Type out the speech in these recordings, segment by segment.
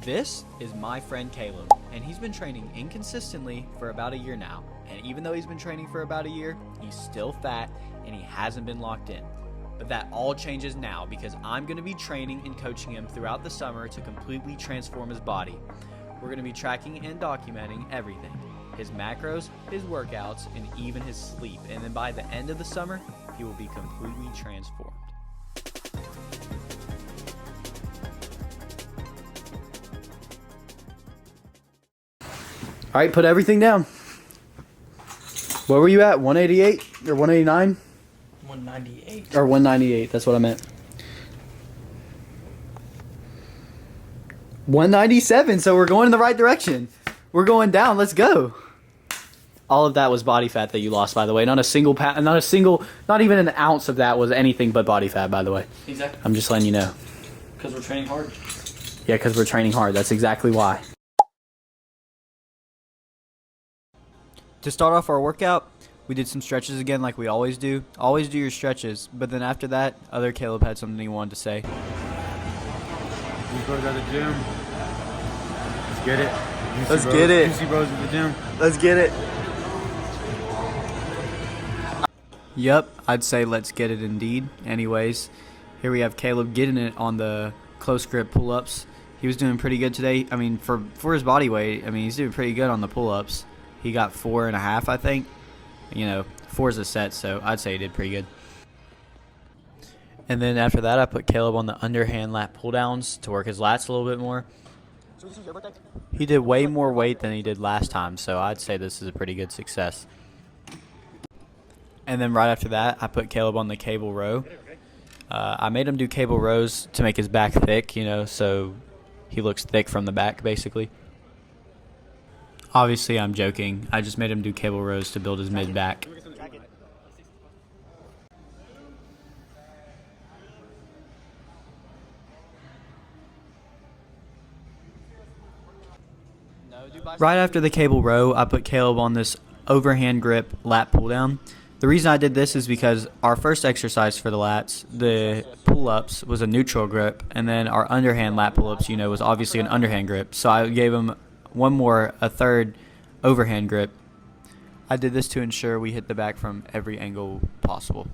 This is my friend Caleb, and he's been training inconsistently for about a year now. And even though he's been training for about a year, he's still fat and he hasn't been locked in. But that all changes now because I'm going to be training and coaching him throughout the summer to completely transform his body. We're going to be tracking and documenting everything: his macros, his workouts, and even his sleep. And then by the end of the summer, he will be completely transformed. All right, put everything down. What were you at? 188 or 189? 198. Or 198, that's what I meant. 197, so we're going in the right direction. We're going down, let's go. All of that was body fat that you lost, by the way. Not even an ounce of that was anything but body fat, by the way. Exactly. I'm just letting you know. Because we're training hard. Yeah, because we're training hard. That's exactly why. To start off our workout, we did some stretches again like we always do. Always do your stretches, but then after that, other Caleb had something he wanted to say. Juicy Bros at the gym. Let's get it. Let's get it. Juicy Bros at the gym. Let's get it. Yep, I'd say let's get it indeed. Anyways, here we have Caleb getting it on the close grip pull-ups. He was doing pretty good today. I mean, for his body weight, I mean, he's doing pretty good on the pull-ups. He got 4.5, I think. You know, 4 is a set, so I'd say he did pretty good. And then after that, I put Caleb on the underhand lat pull-downs to work his lats a little bit more. He did way more weight than he did last time, so I'd say this is a pretty good success. And then right after that, I put Caleb on the cable row. I made him do cable rows to make his back thick, you know, so he looks thick from the back, basically. Obviously, I'm joking. I just made him do cable rows to build his mid-back. Right after the cable row, I put Caleb on this overhand grip lat pull-down. The reason I did this is because our first exercise for the lats, the pull-ups, was a neutral grip, and then our underhand lat pull-ups, you know, was obviously an underhand grip. So I gave him a third overhand grip. I did this to ensure we hit the back from every angle possible.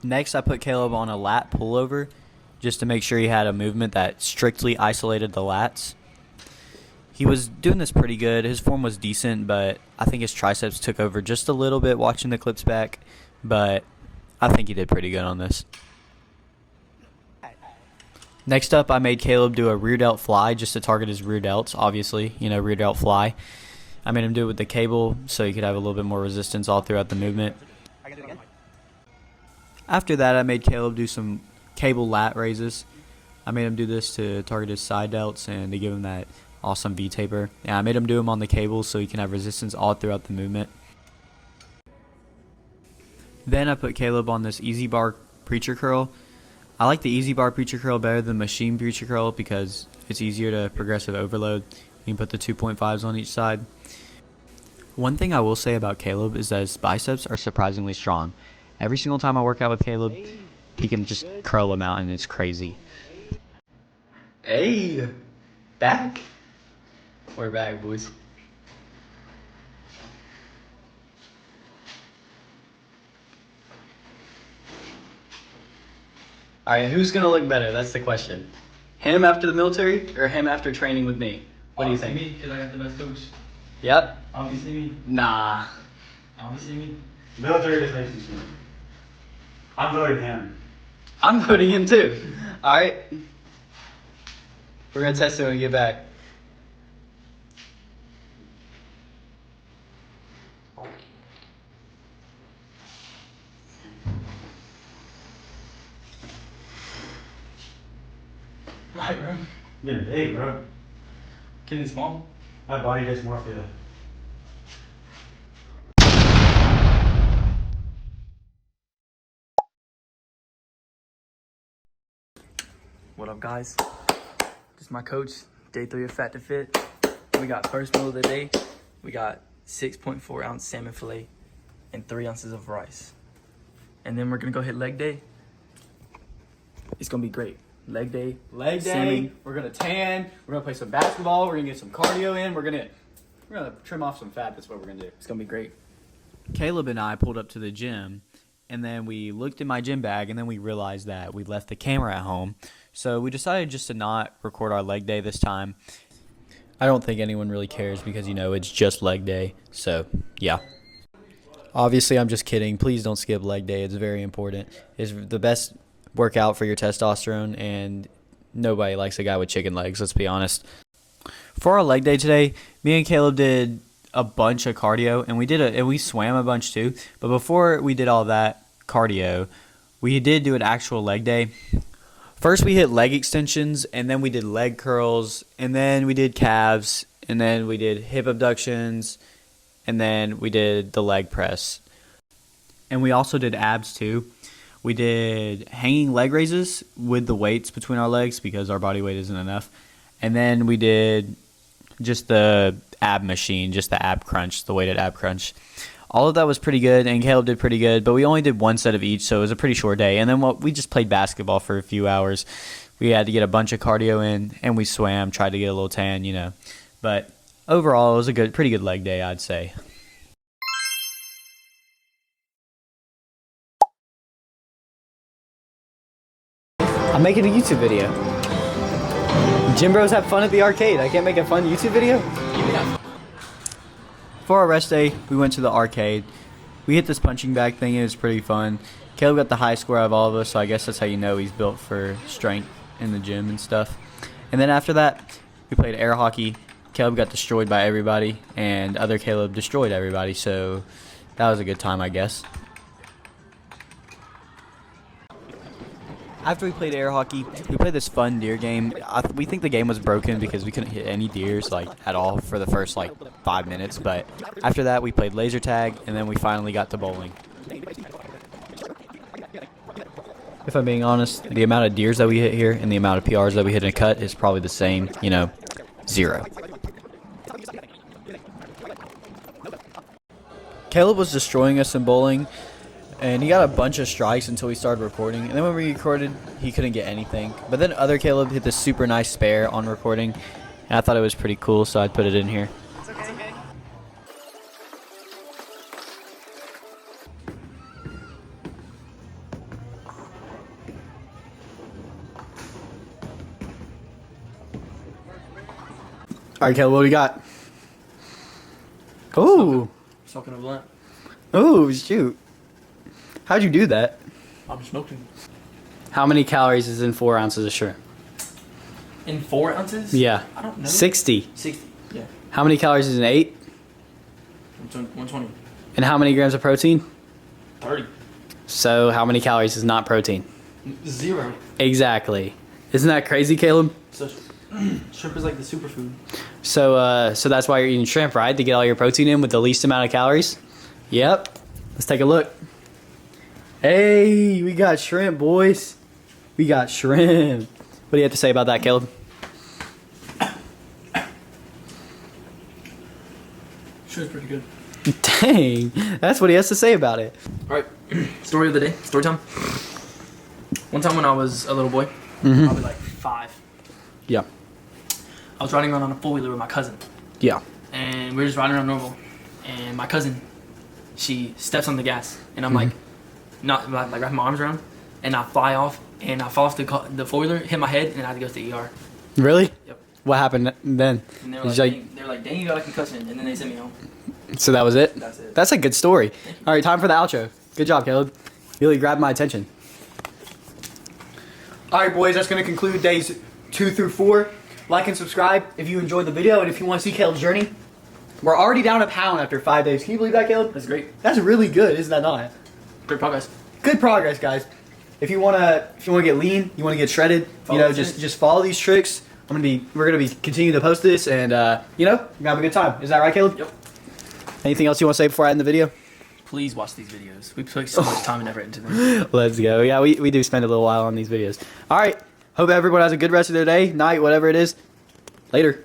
Next, I put Caleb on a lat pullover just to make sure he had a movement that strictly isolated the lats. He was doing this pretty good. His form was decent, but I think his triceps took over just a little bit watching the clips back, but I think he did pretty good on this. Next up, I made Caleb do a rear delt fly just to target his rear delts, obviously, you know, rear delt fly. I made him do it with the cable so he could have a little bit more resistance all throughout the movement. After that, I made Caleb do some cable lat raises. I made him do this to target his side delts and to give him that awesome V-taper. And I made him do them on the cable so he can have resistance all throughout the movement. Then I put Caleb on this easy bar preacher curl. I like the easy bar preacher curl better than machine preacher curl because it's easier to progressive overload. You can put the 2.5s on each side. One thing I will say about Caleb is that his biceps are surprisingly strong. Every single time I work out with Caleb, he can just curl them out and it's crazy. Hey, back. We're back, boys. All right, who's going to look better? That's the question. Him after the military or him after training with me? What do you think? Me, because I got the best coach. Yep. Obviously me. Nah. Obviously me. Military just makes you smooth. I'm voting him. I'm voting him too. All right. We're going to test it when we get back. Right, bro. Getting big, bro. Getting small. My body dysmorphia. What up, guys? This is my coach, day 3 of Fat to Fit. We got first meal of the day. We got 6.4 ounce salmon fillet and 3 ounces of rice. And then we're gonna go hit leg day. It's gonna be great. Leg day. Leg day. Simming. We're gonna tan. We're gonna play some basketball. We're gonna get some cardio in. We're gonna trim off some fat. That's what we're gonna do. It's gonna be great. Caleb and I pulled up to the gym, and then we looked in my gym bag, and then we realized that we left the camera at home. So we decided just to not record our leg day this time. I don't think anyone really cares because, it's just leg day. So, yeah. Obviously, I'm just kidding. Please don't skip leg day. It's very important. It's the best workout for your testosterone, and nobody likes a guy with chicken legs, let's be honest. For our leg day today, me and Caleb did a bunch of cardio, and we swam a bunch too. But before we did all that cardio, we did do an actual leg day. First we hit leg extensions, and then we did leg curls, and then we did calves, and then we did hip abductions, and then we did the leg press. And we also did abs too. We did hanging leg raises with the weights between our legs because our body weight isn't enough. And then we did just the ab machine, just the ab crunch, the weighted ab crunch. All of that was pretty good, and Caleb did pretty good, but we only did one set of each, so it was a pretty short day. And then we just played basketball for a few hours. We had to get a bunch of cardio in, and we swam, tried to get a little tan, But overall, it was a pretty good leg day, I'd say. I'm making a YouTube video. Gym bros have fun at the arcade. I can't make a fun YouTube video? For our rest day, we went to the arcade. We hit this punching bag thing. It was pretty fun. Caleb got the high score out of all of us, so I guess that's how you know he's built for strength in the gym and stuff. And then after that, we played air hockey. Caleb got destroyed by everybody, and other Caleb destroyed everybody, so that was a good time, I guess. After we played air hockey, we played this fun deer game. We think the game was broken because we couldn't hit any deers at all for the first 5 minutes. But after that, we played laser tag, and then we finally got to bowling. If I'm being honest, the amount of deers that we hit here and the amount of PRs that we hit in a cut is probably the same. 0. Caleb was destroying us in bowling. And he got a bunch of strikes until we started recording. And then when we recorded, he couldn't get anything. But then other Caleb hit this super nice spare on recording. And I thought it was pretty cool, so I'd put it in here. It's okay. All right, Caleb, what do we got? Oh. Smoking a blunt. Oh, shoot. How'd you do that? I'm smoking. How many calories is in 4 ounces of shrimp? In 4 ounces? Yeah. I don't know. 60. 60. Yeah. How many calories is in 8? 120. And how many grams of protein? 30. So how many calories is not protein? 0. Exactly. Isn't that crazy, Caleb? So shrimp is like the superfood. So that's why you're eating shrimp, right? To get all your protein in with the least amount of calories? Yep. Let's take a look. Hey, we got shrimp, boys. We got shrimp. What do you have to say about that, Caleb? Shrimp's pretty good. Dang. That's what he has to say about it. Alright, story of the day. Story time. One time when I was a little boy, probably 5. Yeah. I was riding around on a 4-wheeler with my cousin. Yeah. And we were just riding around normal. And my cousin, she steps on the gas. And I'm like wrap my arms around. And I fly off. And I fall off the 4-wheeler, hit my head, and I had to go to the ER. Really? Yep. What happened then? And they were like, dang, you got a concussion. And then they sent me home. So that was it? That's it. That's a good story. All right, time for the outro. Good job, Caleb. Really grabbed my attention. All right, boys, that's going to conclude days 2 through 4. Like and subscribe if you enjoyed the video and if you want to see Caleb's journey. We're already down a pound after 5 days. Can you believe that, Caleb? That's great. That's really good, isn't that not? Great progress. Good progress, guys. If you wanna get lean, you wanna get shredded, just follow these tricks. We're gonna be continuing to post this, and we're gonna have a good time. Is that right, Caleb? Yep. Anything else you want to say before I end the video? Please watch these videos. We put so much time and effort into them. Let's go. Yeah, we do spend a little while on these videos. All right. Hope everyone has a good rest of their day, night, whatever it is. Later.